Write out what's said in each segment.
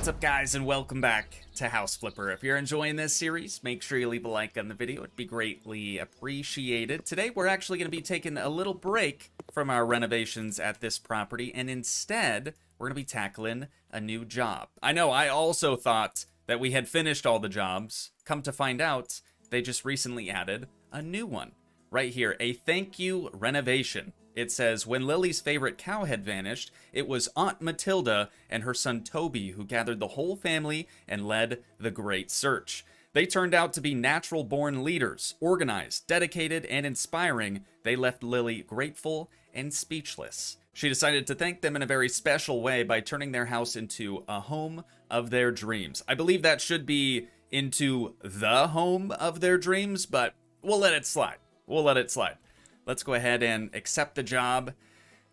What's up, guys, and welcome back to House Flipper. If you're enjoying this series, make sure you leave a like on the video. It'd be greatly appreciated. Today, we're actually going to be taking a little break from our renovations at this property, and instead, we're going to be tackling a new job. I know, I also thought that we had finished all the jobs. Come to find out, they just recently added a new one. Right here, a thank you renovation. It says, when Lily's favorite cow had vanished, it was Aunt Matilda and her son Toby who gathered the whole family and led the great search. They turned out to be natural-born leaders, organized, dedicated, and inspiring. They left Lily grateful and speechless. She decided to thank them in a very special way by turning their house into a home of their dreams. I believe that should be into the home of their dreams, but we'll let it slide. We'll let it slide. Let's go ahead and accept the job,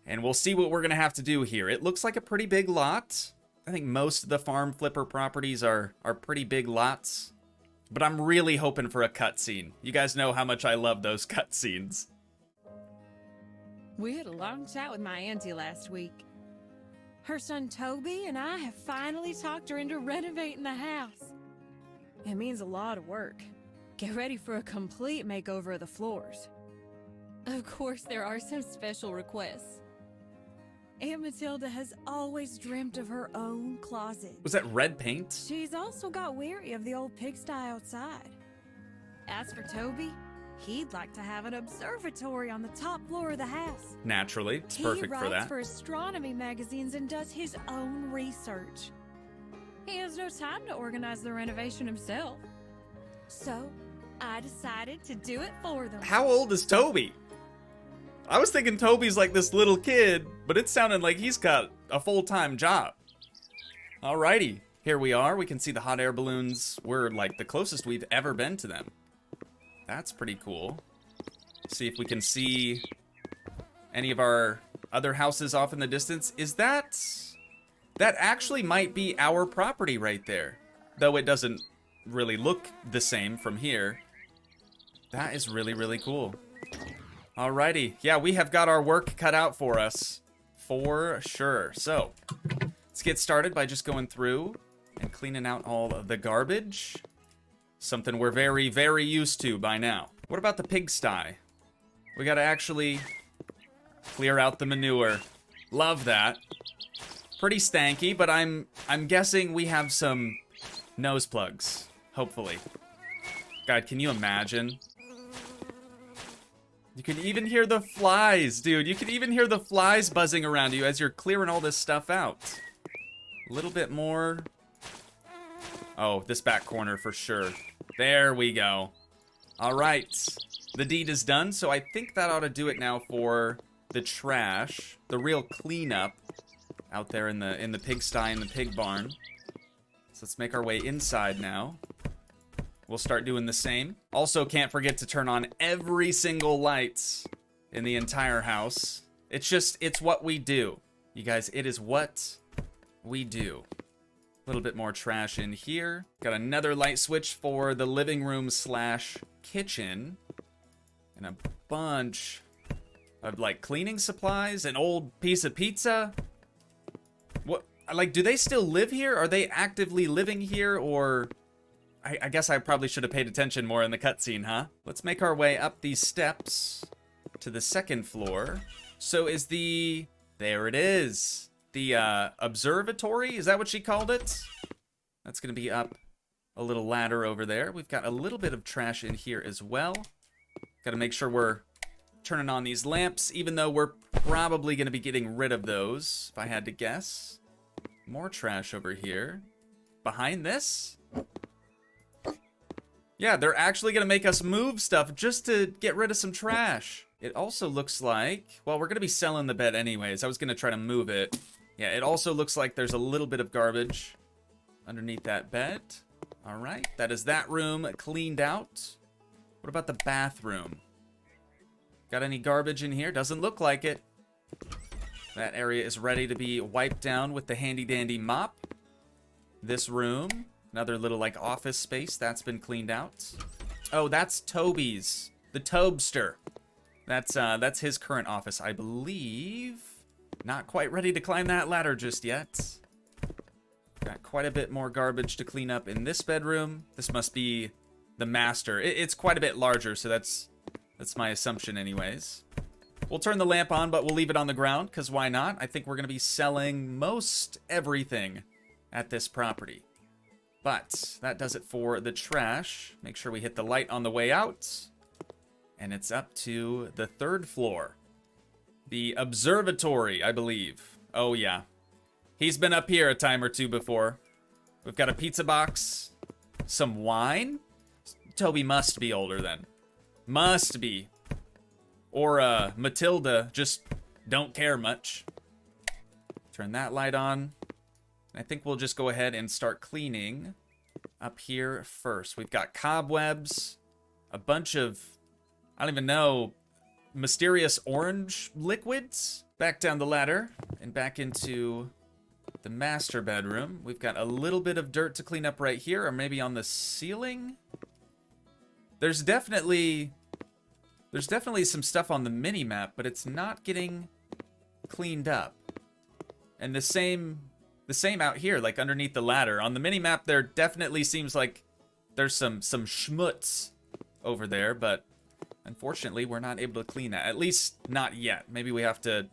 and we'll see what we're going to have to do here. It looks like a pretty big lot. I think most of the farm flipper properties are pretty big lots, but I'm really hoping for a cutscene. You guys know how much I love those cutscenes. We had a long chat with my auntie last week. Her son Toby and I have finally talked her into renovating the house. It means a lot of work. Get ready for a complete makeover of the floors. Of course, there are some special requests. Aunt Matilda has always dreamt of her own closet. Was that red paint? She's also got weary of the old pigsty outside. As for Toby, he'd like to have an observatory on the top floor of the house. Naturally, it's perfect for He that. writes for astronomy magazines and does his own research. He has no time to organize the renovation himself. So, I decided to do it for them. How old is Toby? I was thinking Toby's like this little kid, but it sounded like he's got a full-time job. Alrighty, here we are. We can see the hot air balloons. We're like the closest we've ever been to them. That's pretty cool. See if we can see any of our other houses off in the distance. Is that... That actually might be our property right there. Though it doesn't really look the same from here. That is really, really cool. Alrighty. Yeah, we have got our work cut out for us. For sure. So, let's get started by just going through and cleaning out all of the garbage. Something we're very, very used to by now. What about the pigsty? We gotta actually clear out the manure. Love that. Pretty stanky, but I'm guessing we have some nose plugs. Hopefully. God, can you imagine? You can even hear the flies, dude. You can even hear the flies buzzing around you as you're clearing all this stuff out. A little bit more. Oh, this back corner for sure. There we go. All right. The deed is done, so I think that ought to do it now for the trash. The real cleanup out there in the pigsty and the pig barn. So let's make our way inside now. We'll start doing the same. Also, can't forget to turn on every single light in the entire house. It's what we do. You guys, it is what we do. A little bit more trash in here. Got another light switch for the living room slash kitchen. And a bunch of, like, cleaning supplies. An old piece of pizza. What, like, do they still live here? Are they actively living here, or... I guess I probably should have paid attention more in the cutscene, huh? Let's make our way up these steps to the second floor. So is the... There it is. The observatory? Is that what she called it? That's going to be up a little ladder over there. We've got a little bit of trash in here as well. Got to make sure we're turning on these lamps, even though we're probably going to be getting rid of those, if I had to guess. More trash over here. Behind this? Yeah, they're actually going to make us move stuff just to get rid of some trash. It also looks like... Well, we're going to be selling the bed anyways. I was going to try to move it. Yeah, it also looks like there's a little bit of garbage underneath that bed. All right, that is that room cleaned out. What about the bathroom? Got any garbage in here? Doesn't look like it. That area is ready to be wiped down with the handy-dandy mop. This room... Another little, like, office space. That's been cleaned out. Oh, that's Toby's. The Tobster. That's his current office, I believe. Not quite ready to climb that ladder just yet. Got quite a bit more garbage to clean up in this bedroom. This must be the master. It's quite a bit larger, so that's my assumption anyways. We'll turn the lamp on, but we'll leave it on the ground, because why not? I think we're going to be selling most everything at this property. But that does it for the trash. Make sure we hit the light on the way out. And it's up to the 3rd floor. The observatory, I believe. Oh, yeah. He's been up here a time or two before. We've got a pizza box. Some wine. Toby must be older then. Must be. Or Matilda just don't care much. Turn that light on. I think we'll just go ahead and start cleaning up here first. We've got cobwebs, a bunch of, I don't even know, mysterious orange liquids. Back down the ladder and back into the master bedroom. We've got a little bit of dirt to clean up right here, or maybe on the ceiling. There's definitely some stuff on the mini-map, but it's not getting cleaned up. And the same out here, like underneath the ladder. On the mini-map, there definitely seems like there's some schmutz over there, but unfortunately, we're not able to clean that. At least not yet. Maybe we have to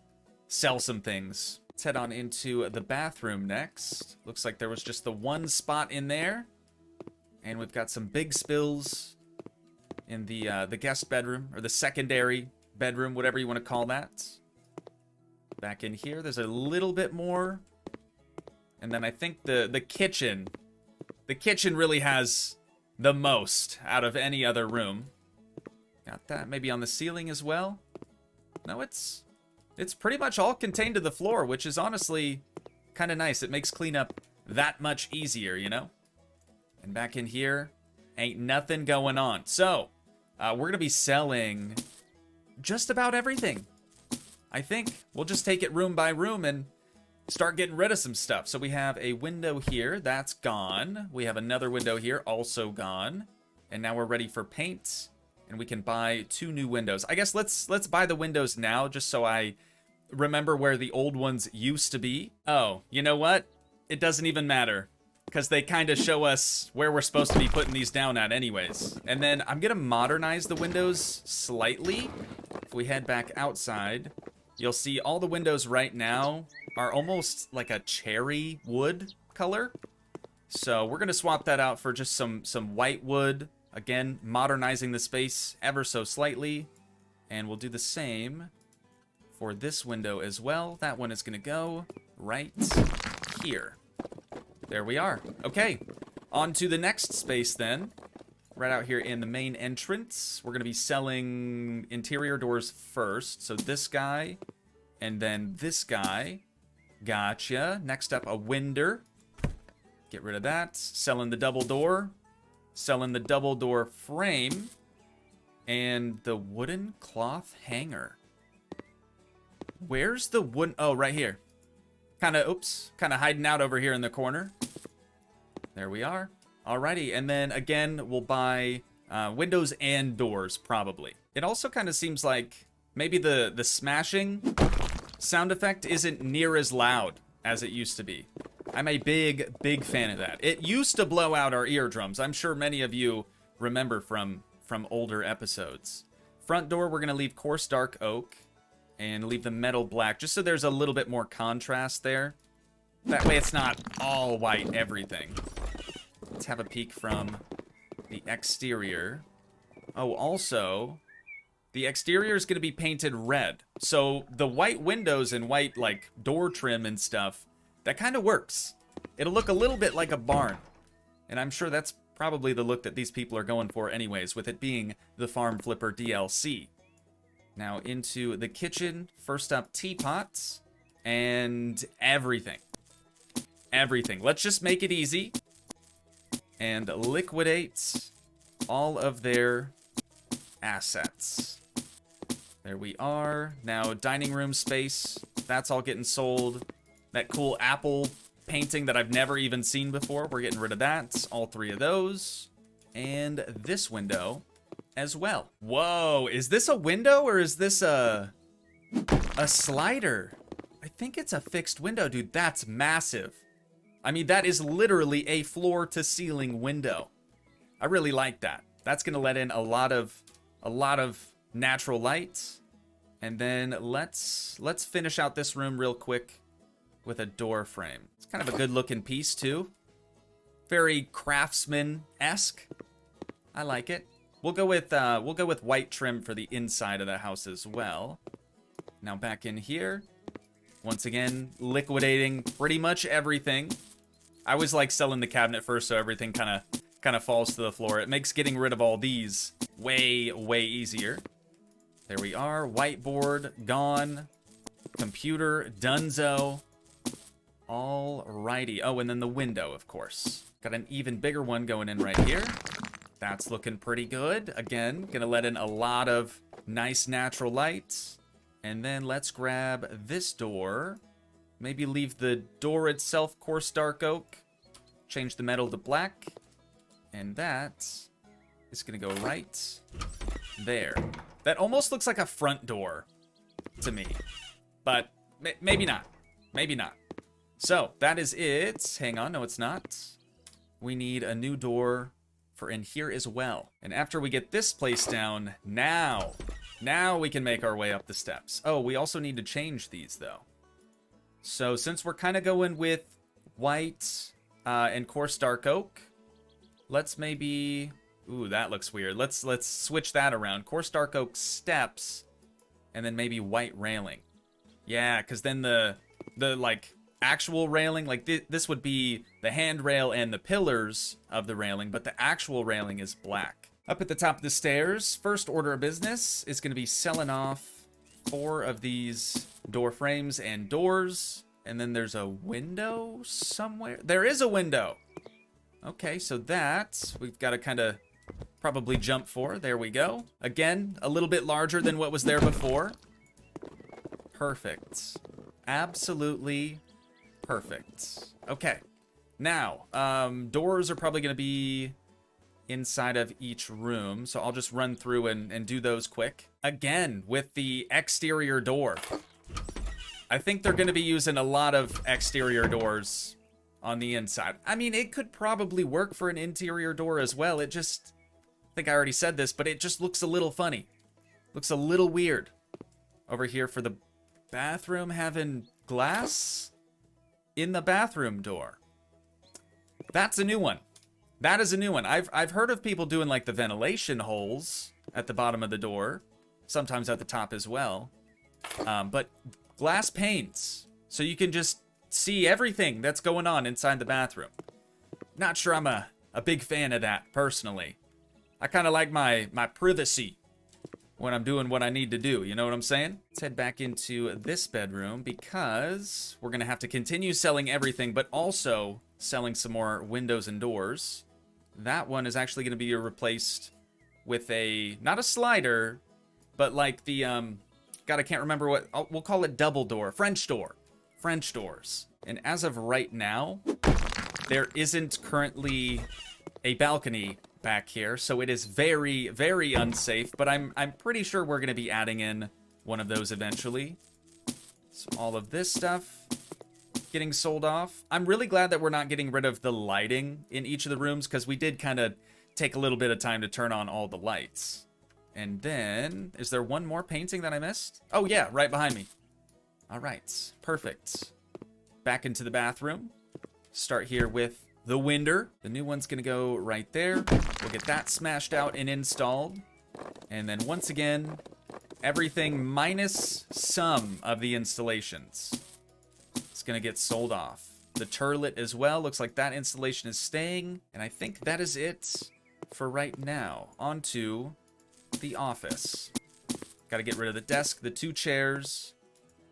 sell some things. Let's head on into the bathroom next. Looks like there was just the one spot in there. And we've got some big spills in the guest bedroom, or the secondary bedroom, whatever you want to call that. Back in here, there's a little bit more. And then I think the kitchen really has the most out of any other room. Got that maybe on the ceiling as well. No, it's pretty much all contained to the floor, which is honestly kind of nice. It makes cleanup that much easier, you know? And back in here, ain't nothing going on. So, we're going to be selling just about everything. I think we'll just take it room by room and start getting rid of some stuff. So we have a window here, that's gone. We have another window here, also gone. And now we're ready for paint, and we can buy 2 new windows. I guess let's buy the windows now, just so I remember where the old ones used to be. Oh, you know what? It doesn't even matter, because they kind of show us where we're supposed to be putting these down at anyways. And then I'm going to modernize the windows slightly. If we head back outside, you'll see all the windows right now are almost like a cherry wood color. So we're going to swap that out for just some white wood. Again, modernizing the space ever so slightly. And we'll do the same for this window as well. That one is going to go right here. There we are. Okay, on to the next space then. Right out here in the main entrance. We're going to be selling interior doors first. So this guy, and then this guy. Gotcha. Next up, a window. Get rid of that. Selling the double door. Selling the double door frame. And the wooden cloth hanger. Where's the wooden... Oh, right here. Kind of hiding out over here in the corner. There we are. Alrighty, and then again, we'll buy windows and doors, probably. It also kind of seems like maybe the smashing sound effect isn't near as loud as it used to be. I'm a big fan of that. It used to blow out our eardrums. I'm sure many of you remember from older episodes. Front door, we're going to leave coarse dark oak and leave the metal black, just so there's a little bit more contrast there. That way it's not all white everything. Let's have a peek from the exterior. Oh, also, the exterior is going to be painted red. So the white windows and white, like, door trim and stuff, that kind of works. It'll look a little bit like a barn. And I'm sure that's probably the look that these people are going for anyways, with it being the Farm Flipper DLC. Now into the kitchen. First up, teapots and everything. Everything. Let's just make it easy and liquidate all of their assets. There we are. Now, dining room space. That's all getting sold. That cool apple painting that I've never even seen before. We're getting rid of that. All 3 of those. And this window as well. Whoa, is this a window or is this a slider? I think it's a fixed window, dude. That's massive. I mean, that is literally a floor-to-ceiling window. I really like that. That's gonna let in a lot of natural light. And then let's finish out this room real quick with a door frame. It's kind of a good-looking piece too. Very craftsman-esque. I like it. We'll go with white trim for the inside of the house as well. Now back in here. Once again, liquidating pretty much everything. I always like selling the cabinet first so everything kind of falls to the floor. It makes getting rid of all these way easier. There we are. Whiteboard gone. Computer donezo. Alrighty. Oh, and then the window, of course. Got an even bigger one going in right here. That's looking pretty good. Again, gonna let in a lot of nice natural light. And then let's grab this door. Maybe leave the door itself coarse dark oak. Change the metal to black. And that is gonna go right there. That almost looks like a front door to me. But maybe not. Maybe not. So, that is it. Hang on, no it's not. We need a new door for in here as well. And after we get this place down, now we can make our way up the steps. Oh, we also need to change these though. So since we're kind of going with white and coarse dark oak, let's maybe, ooh, that looks weird. Let's switch that around. Coarse dark oak steps and then maybe white railing. Yeah, because then the like actual railing, like this would be the handrail and the pillars of the railing, but the actual railing is black. Up at the top of the stairs, first order of business is going to be selling off 4 of these door frames and doors. And then there's a window somewhere. There is a window. Okay, so that we've got to kind of probably jump for. There we go. Again, a little bit larger than what was there before. Perfect. Absolutely perfect. Okay. Now, doors are probably going to be inside of each room, so I'll just run through and do those quick. Again, with the exterior door. I think they're going to be using a lot of exterior doors on the inside. I mean, it could probably work for an interior door as well. It just, I think I already said this, but it just looks a little funny. Looks a little weird. Over here for the bathroom, having glass in the bathroom door. That's a new one. That is a new one. I've heard of people doing like the ventilation holes at the bottom of the door, sometimes at the top as well. But glass panes, so you can just see everything that's going on inside the bathroom. Not sure I'm a big fan of that personally. I kind of like my privacy when I'm doing what I need to do, you know what I'm saying? Let's head back into this bedroom because we're gonna have to continue selling everything, but also selling some more windows and doors. That one is actually gonna be replaced with not a slider, but like the, God, I can't remember what, we'll call it double door, French door, French doors. And as of right now, there isn't currently a balcony back here, so it is very, very unsafe, but I'm pretty sure we're gonna be adding in one of those eventually. So all of this stuff getting sold off. I'm really glad that we're not getting rid of the lighting in each of the rooms, because we did kind of take a little bit of time to turn on all the lights. And then, is there one more painting that I missed? Oh yeah, right behind me. All right, perfect. Back into the bathroom. Start here with the window. The new one's gonna go right there. We'll get that smashed out and installed. And then once again, everything minus some of the installations is gonna get sold off. The turlet as well, looks like that installation is staying. And I think that is it for right now. On to the office. Gotta get rid of the desk, the 2 chairs,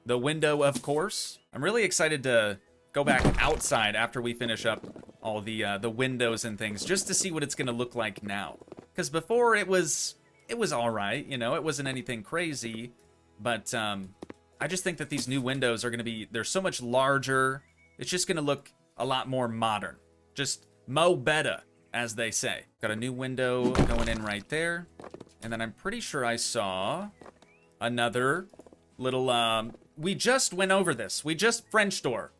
the window, of course. I'm really excited to go back outside after we finish up all the windows and things, just to see what it's gonna look like now. Because before it was all right, you know, it wasn't anything crazy, but I just think that these new windows are gonna be, they're so much larger. It's just gonna look a lot more modern, just mo better, as they say. Got a new window going in right there. And then I'm pretty sure I saw another little, we just went over this. We just French door.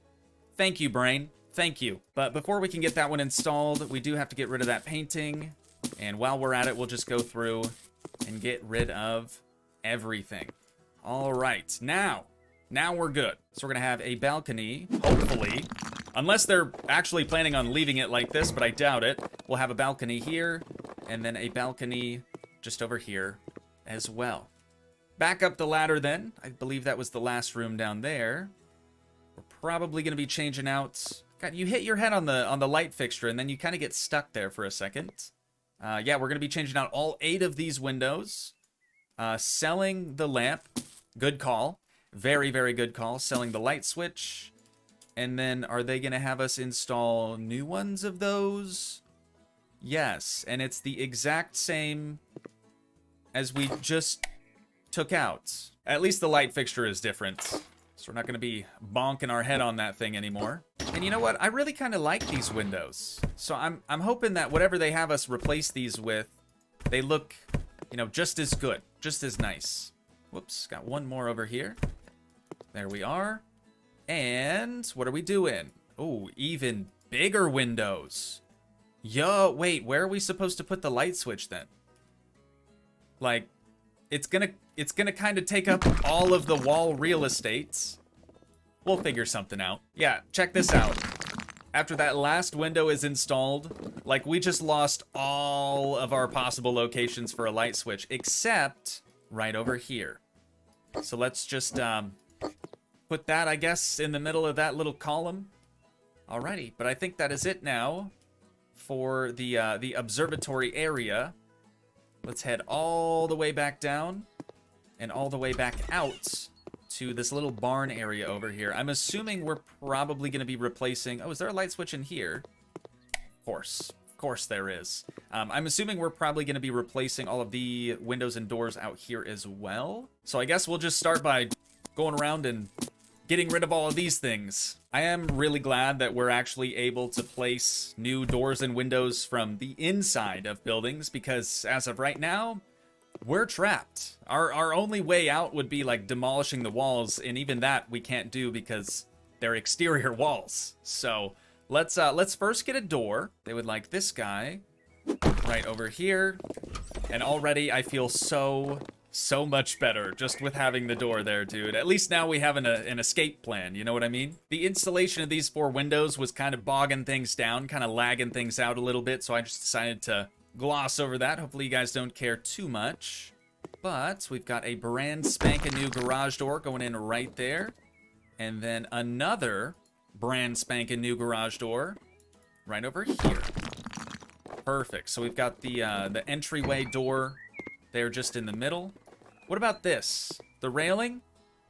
Thank you, brain. Thank you. But before we can get that one installed, we do have to get rid of that painting. And while we're at it, we'll just go through and get rid of everything. All right, now we're good. So we're gonna have a balcony, hopefully. Unless they're actually planning on leaving it like this, but I doubt it. We'll have a balcony here, and then a balcony just over here as well. Back up the ladder then. I believe that was the last room down there. We're probably gonna be changing out... God, you hit your head on the light fixture, and then you kind of get stuck there for a second. Yeah, we're gonna be changing out all 8 of these windows. Selling the lamp. Good call. Very, very good call. Selling the light switch. And then are they going to have us install new ones of those? Yes. And it's the exact same as we just took out. At least the light fixture is different. So we're not going to be bonking our head on that thing anymore. And you know what? I really kind of like these windows. So I'm hoping that whatever they have us replace these with, they look, you know, just as good. Just as nice. Whoops. Got one more over here. There we are. And what are we doing? Oh, even bigger windows. Yo, wait, where are we supposed to put the light switch then? Like, it's gonna kind of take up all of the wall real estate. We'll figure something out. Yeah, check this out. After that last window is installed, like, we just lost all of our possible locations for a light switch, except right over here. So let's just, put that, I guess, in the middle of that little column. Alrighty, but I think that is it now for the observatory area. Let's head all the way back down and all the way back out to this little barn area over here. I'm assuming we're probably going to be replacing... Oh, is there a light switch in here? Of course there is. I'm assuming we're probably going to be replacing all of the windows and doors out here as well. So I guess we'll just start by going around and getting rid of all of these things. I am really glad that we're actually able to place new doors and windows from the inside of buildings, because as of right now, we're trapped. Our only way out would be like demolishing the walls, and even that we can't do because they're exterior walls. So let's first get a door. They would like this guy right over here. And already I feel so much better just with having the door there, dude. At least now we have an escape plan, you know what I mean? The installation of these 4 windows was kind of bogging things down, kind of lagging things out a little bit, so I just decided to gloss over that. Hopefully you guys don't care too much. But we've got a brand spanking new garage door going in right there. And then another brand spanking new garage door right over here. Perfect. So we've got the entryway door there just in the middle. What about this? The railing?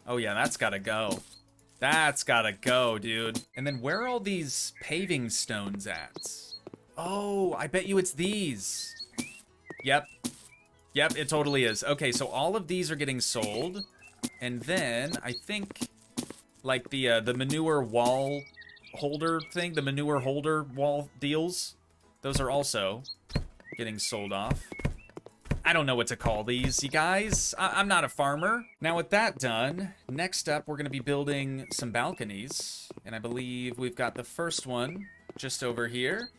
Oh yeah, that's gotta go. That's gotta go, dude. And then where are all these paving stones at? Oh, I bet you it's these. Yep. Yep, it totally is. Okay, so all of these are getting sold. And then I think like the manure wall holder thing, the manure holder wall deals, those are also getting sold off. I don't know what to call these, you guys. I'm not a farmer. Now with that done, next up we're gonna be building some balconies. And I believe we've got the first one just over here.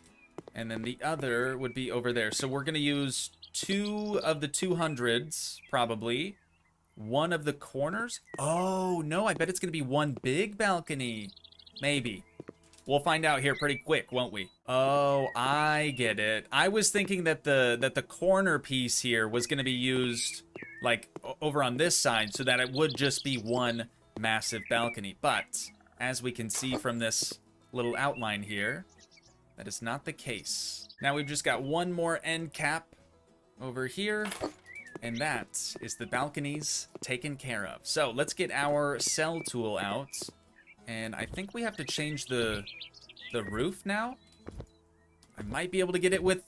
And then the other would be over there. So we're gonna use 2 of the 200s, probably. 1 of the corners. Oh, no, I bet it's gonna be 1 big balcony. Maybe. We'll find out here pretty quick, won't we? Oh, I get it. I was thinking that the corner piece here was going to be used like over on this side so that it would just be 1 massive balcony. But as we can see from this little outline here, that is not the case. Now we've just got 1 more end cap over here, and that is the balconies taken care of. So let's get our cell tool out. And I think we have to change the roof now. I might be able to get it with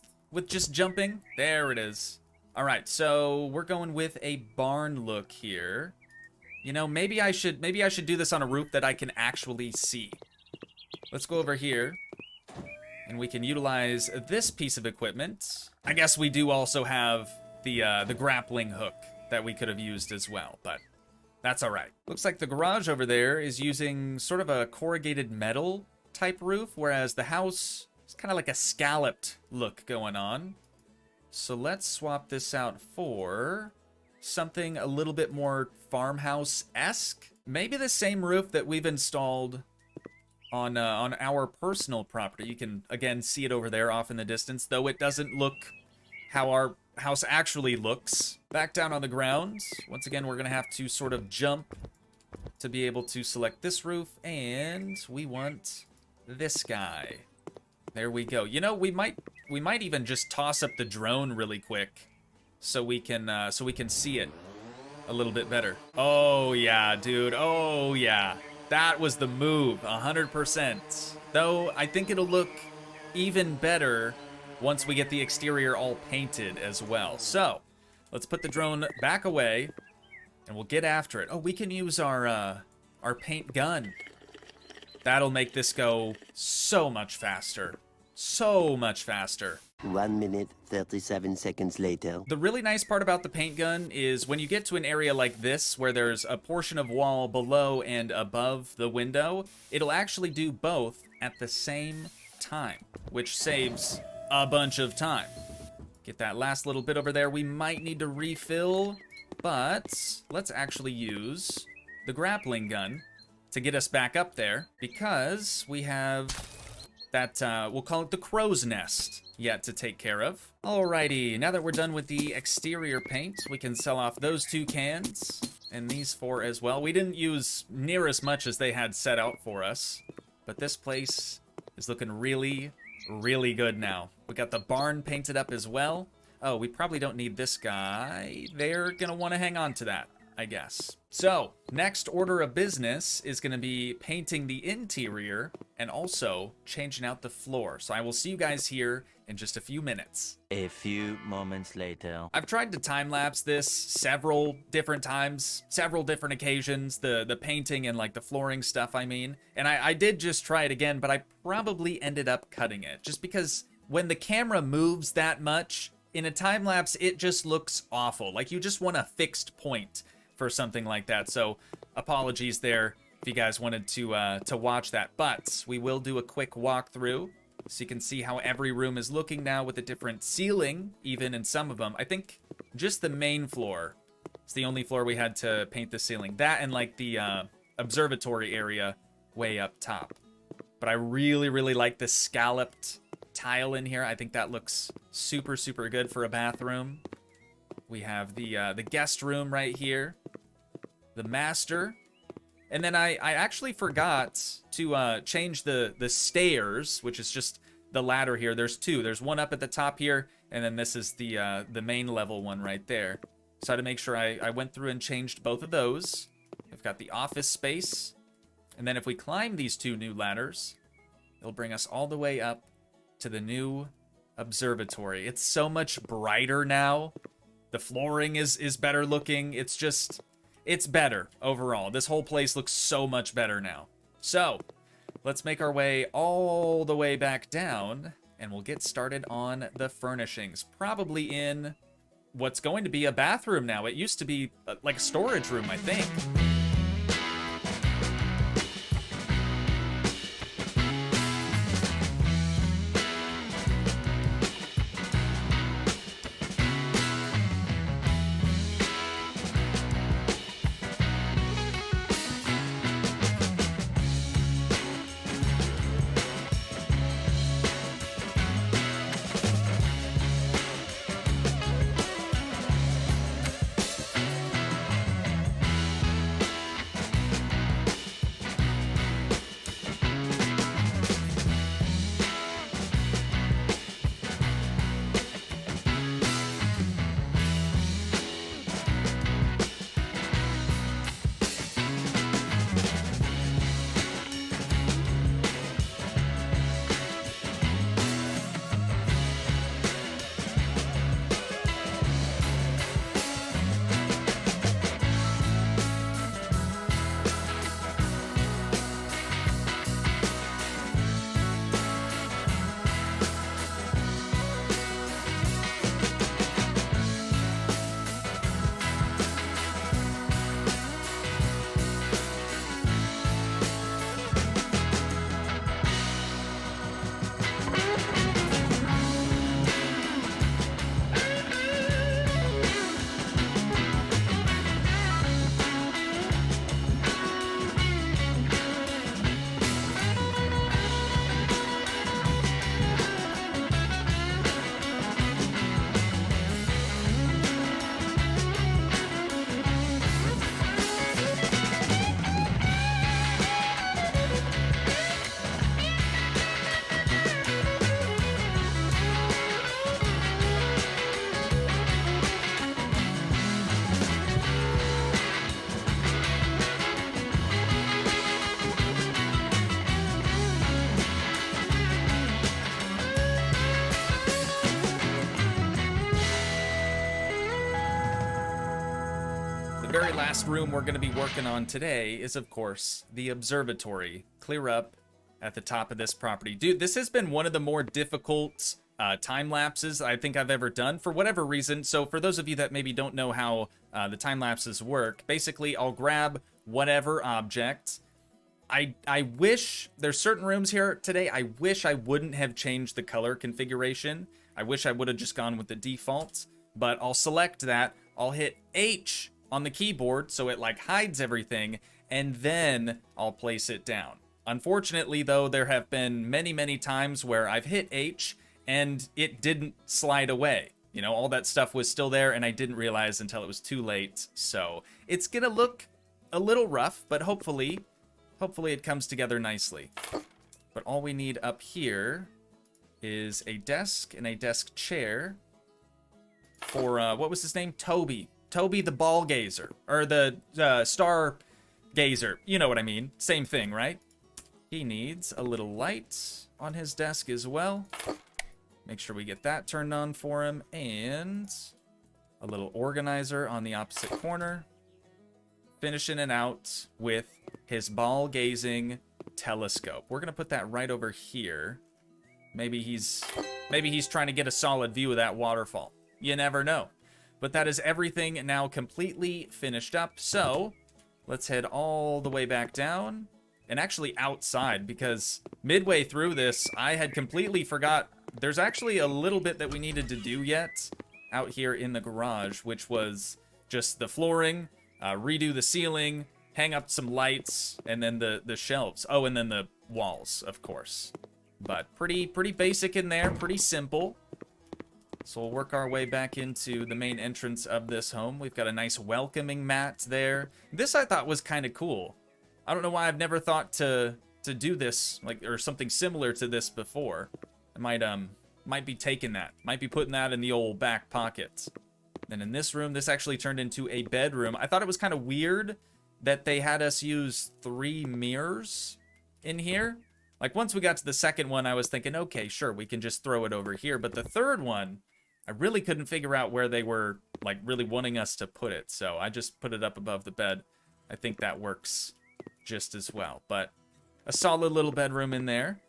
just jumping. There it is. All right, so we're going with a barn look here. You know, maybe I should do this on a roof that I can actually see. Let's go over here, and we can utilize this piece of equipment. I guess we do also have the grappling hook that we could have used as well, but that's all right. Looks like the garage over there is using sort of a corrugated metal type roof, whereas the house is kind of like a scalloped look going on. So let's swap this out for something a little bit more farmhouse-esque. Maybe the same roof that we've installed on our personal property. You can, again, see it over there off in the distance, though it doesn't look how our house actually looks. Back down on the ground. Once again, we're going to have to sort of jump to be able to select this roof, and we want this guy. There we go. You know, we might even just toss up the drone really quick so we can see it a little bit better. Oh yeah, dude. Oh yeah. That was the move, 100%. Though, I think it'll look even better once we get the exterior all painted as well. So, let's put the drone back away, and we'll get after it. Oh, we can use our paint gun. That'll make this go so much faster. So much faster. 1 minute, 37 seconds later. The really nice part about the paint gun is when you get to an area like this where there's a portion of wall below and above the window, it'll actually do both at the same time, which saves a bunch of time. Get that last little bit over there. We might need to refill, but let's actually use the grappling gun to get us back up there because we have that, we'll call it the crow's nest yet to take care of. Alrighty, now that we're done with the exterior paint, we can sell off those 2 cans and these 4 as well. We didn't use near as much as they had set out for us, but this place is looking really, really good now. We got the barn painted up as well. Oh, we probably don't need this guy. They're gonna want to hang on to that, I guess. So, next order of business is going to be painting the interior and also changing out the floor. So I will see you guys here in just a few minutes. A few moments later. I've tried to time-lapse this several different times, several different occasions, the painting and like the flooring stuff, I mean. And I did just try it again, but I probably ended up cutting it just because when the camera moves that much, in a time-lapse, it just looks awful. Like you just want a fixed point for something like that. So apologies there if you guys wanted to watch that, but we will do a quick walkthrough so you can see how every room is looking now with a different ceiling, even in some of them. I think just the main floor is the only floor we had to paint the ceiling. That and like the observatory area way up top. But I really, really like the scalloped tile in here. I think that looks super, super good for a bathroom. We have the guest room right here, the master, and then I actually forgot to change the stairs, which is just the ladder here. There's 2. There's one up at the top here, and then this is the main level one right there. So I had to make sure I went through and changed both of those. We've got the office space, and then if we climb these 2 new ladders, it'll bring us all the way up to the new observatory. It's so much brighter now. The flooring is better looking. It's better overall. This whole place looks so much better now. So, let's make our way all the way back down, and we'll get started on the furnishings. Probably in what's going to be a bathroom now. It used to be like a storage room, I think. The very last room we're going to be working on today is, of course, the observatory. Clear up at the top of this property. Dude, this has been one of the more difficult time lapses I think I've ever done for whatever reason. So for those of you that maybe don't know how the time lapses work, basically I'll grab whatever object. I wish there's certain rooms here today. I wish I wouldn't have changed the color configuration. I wish I would have just gone with the default, but I'll select that. I'll hit H on the keyboard so it like hides everything, and then I'll place it down. Unfortunately though, there have been many times where I've hit H and it didn't slide away. You know, all that stuff was still there and I didn't realize until it was too late. So it's gonna look a little rough, but hopefully it comes together nicely. But all we need up here is a desk and a desk chair for, what was his name? Toogii. Toogii the ball gazer, or the star gazer. You know what I mean. Same thing, right? He needs a little light on his desk as well. Make sure we get that turned on for him. And a little organizer on the opposite corner. Finishing it out with his ball gazing telescope. We're gonna put that right over here. Maybe he's trying to get a solid view of that waterfall. You never know. But that is everything now completely finished up. So let's head all the way back down and actually outside, because midway through this, I had completely forgot there's actually a little bit that we needed to do yet out here in the garage, which was just the flooring, redo the ceiling, hang up some lights, and then the shelves. Oh, and then the walls, of course. But pretty basic in there, pretty simple. So we'll work our way back into the main entrance of this home. We've got a nice welcoming mat there. This I thought was kind of cool. I don't know why I've never thought to do this, like, or something similar to this before. I might be taking that. Might be putting that in the old back pocket. Then in this room, this actually turned into a bedroom. I thought it was kind of weird that they had us use 3 mirrors in here. Like, once we got to the second one, I was thinking, okay, sure, we can just throw it over here. But the third one, I really couldn't figure out where they were, like, really wanting us to put it. So I just put it up above the bed. I think that works just as well. But a solid little bedroom in there.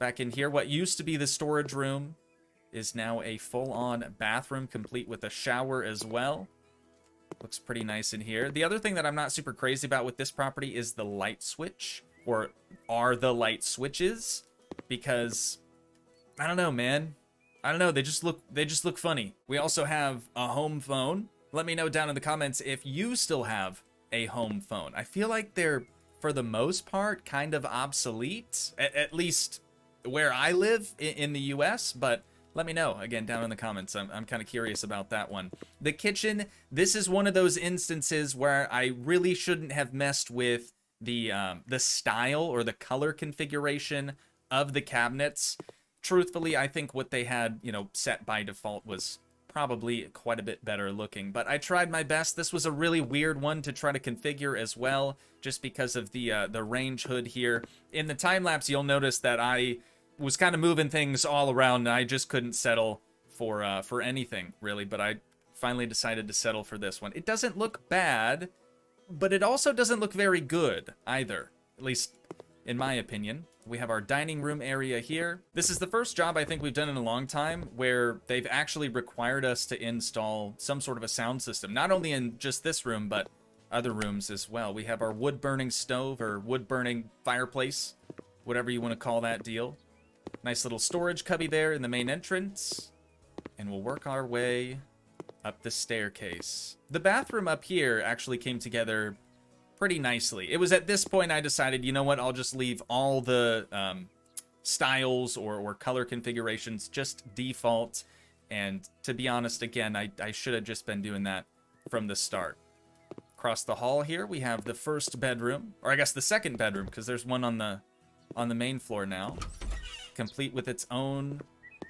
Back in here, what used to be the storage room is now a full-on bathroom, complete with a shower as well. Looks pretty nice in here. The other thing that I'm not super crazy about with this property is the light switch. Or are the light switches, because I don't know, man. I don't know, they just look funny. We also have a home phone. Let me know down in the comments if you still have a home phone. I feel like they're, for the most part, kind of obsolete, at least where I live in the US, but let me know again down in the comments. I'm kind of curious about that one. The kitchen, this is one of those instances where I really shouldn't have messed with the style or the color configuration of the cabinets. Truthfully, I think what they had, you know, set by default was probably quite a bit better looking, but I tried my best. This was a really weird one to try to configure as well, just because of the range hood here. In the time lapse, you'll notice that I was kind of moving things all around, and I just couldn't settle for anything really, but I finally decided to settle for this one. It doesn't look bad, but it also doesn't look very good either, at least in my opinion. We have our dining room area here. This is the first job I think we've done in a long time where they've actually required us to install some sort of a sound system, not only in just this room, but other rooms as well. We have our wood-burning stove or wood-burning fireplace, whatever you want to call that deal. Nice little storage cubby there in the main entrance. And we'll work our way up the staircase. The bathroom up here actually came together pretty nicely. It was at this point I decided, you know what, I'll just leave all the styles or color configurations just default. And to be honest, again, I should have just been doing that from the start. Across the hall here, we have the first bedroom, or I guess the second bedroom, because there's one on the main floor now. Complete with its own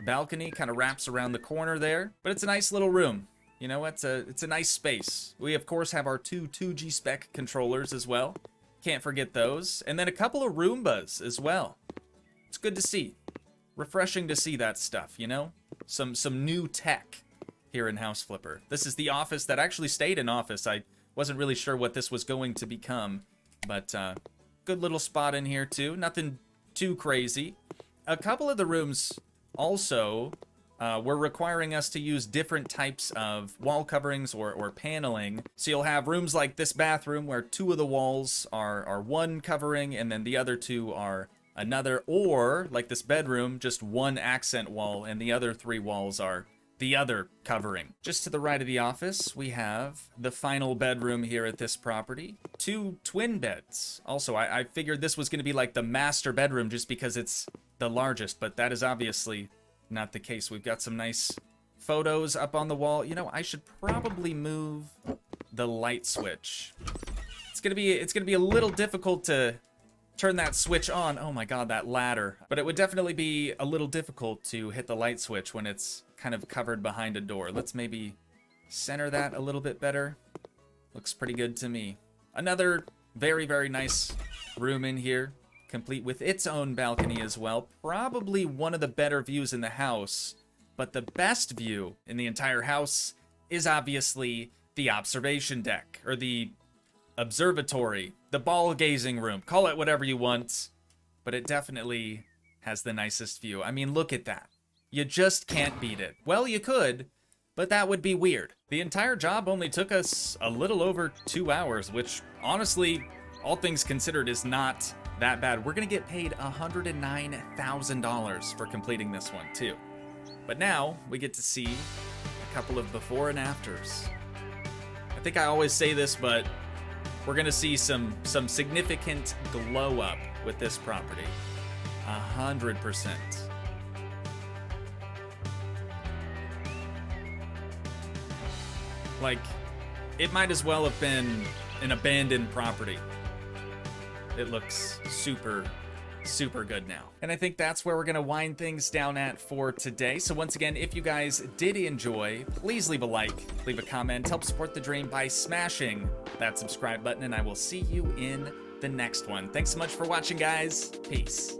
balcony, kind of wraps around the corner there. But it's a nice little room. You know, it's a nice space. We, of course, have our 2 Toogii spec controllers as well. Can't forget those. And then a couple of Roombas as well. It's good to see. Refreshing to see that stuff, you know? Some new tech here in House Flipper. This is the office that actually stayed in office. I Wasn't really sure what this was going to become, but good little spot in here too. Nothing too crazy. A couple of the rooms also were requiring us to use different types of wall coverings or paneling. So you'll have rooms like this bathroom where 2 of the walls are one covering and then the other 2 are another, or like this bedroom, just 1 accent wall and the other 3 walls are the other covering. Just to the right of the office, we have the final bedroom here at this property. 2 twin beds. Also, I figured this was going to be like the master bedroom just because it's the largest, but that is obviously not the case. We've got some nice photos up on the wall. You know, I should probably move the light switch. It's gonna be a little difficult to turn that switch on. Oh my god, that ladder. But it would definitely be a little difficult to hit the light switch when it's kind of covered behind a door. Let's maybe center that a little bit better. Looks pretty good to me. Another very, very nice room in here, complete with its own balcony as well. Probably one of the better views in the house, but the best view in the entire house is obviously the observation deck, or the observatory, the ball gazing room. Call it whatever you want, but it definitely has the nicest view. I mean, look at that. You just can't beat it. Well, you could, but that would be weird. The entire job only took us a little over 2 hours, which honestly, all things considered, is not that bad. We're gonna get paid $109,000 for completing this one too. But now we get to see a couple of before and afters. I think I always say this, but we're gonna see some significant glow up with this property. 100%. Like, it might as well have been an abandoned property. It looks super, super good now. And I think that's where we're gonna wind things down at for today. So once again, if you guys did enjoy, please leave a like, leave a comment, help support the dream by smashing that subscribe button, and I will see you in the next one. Thanks so much for watching, guys. Peace.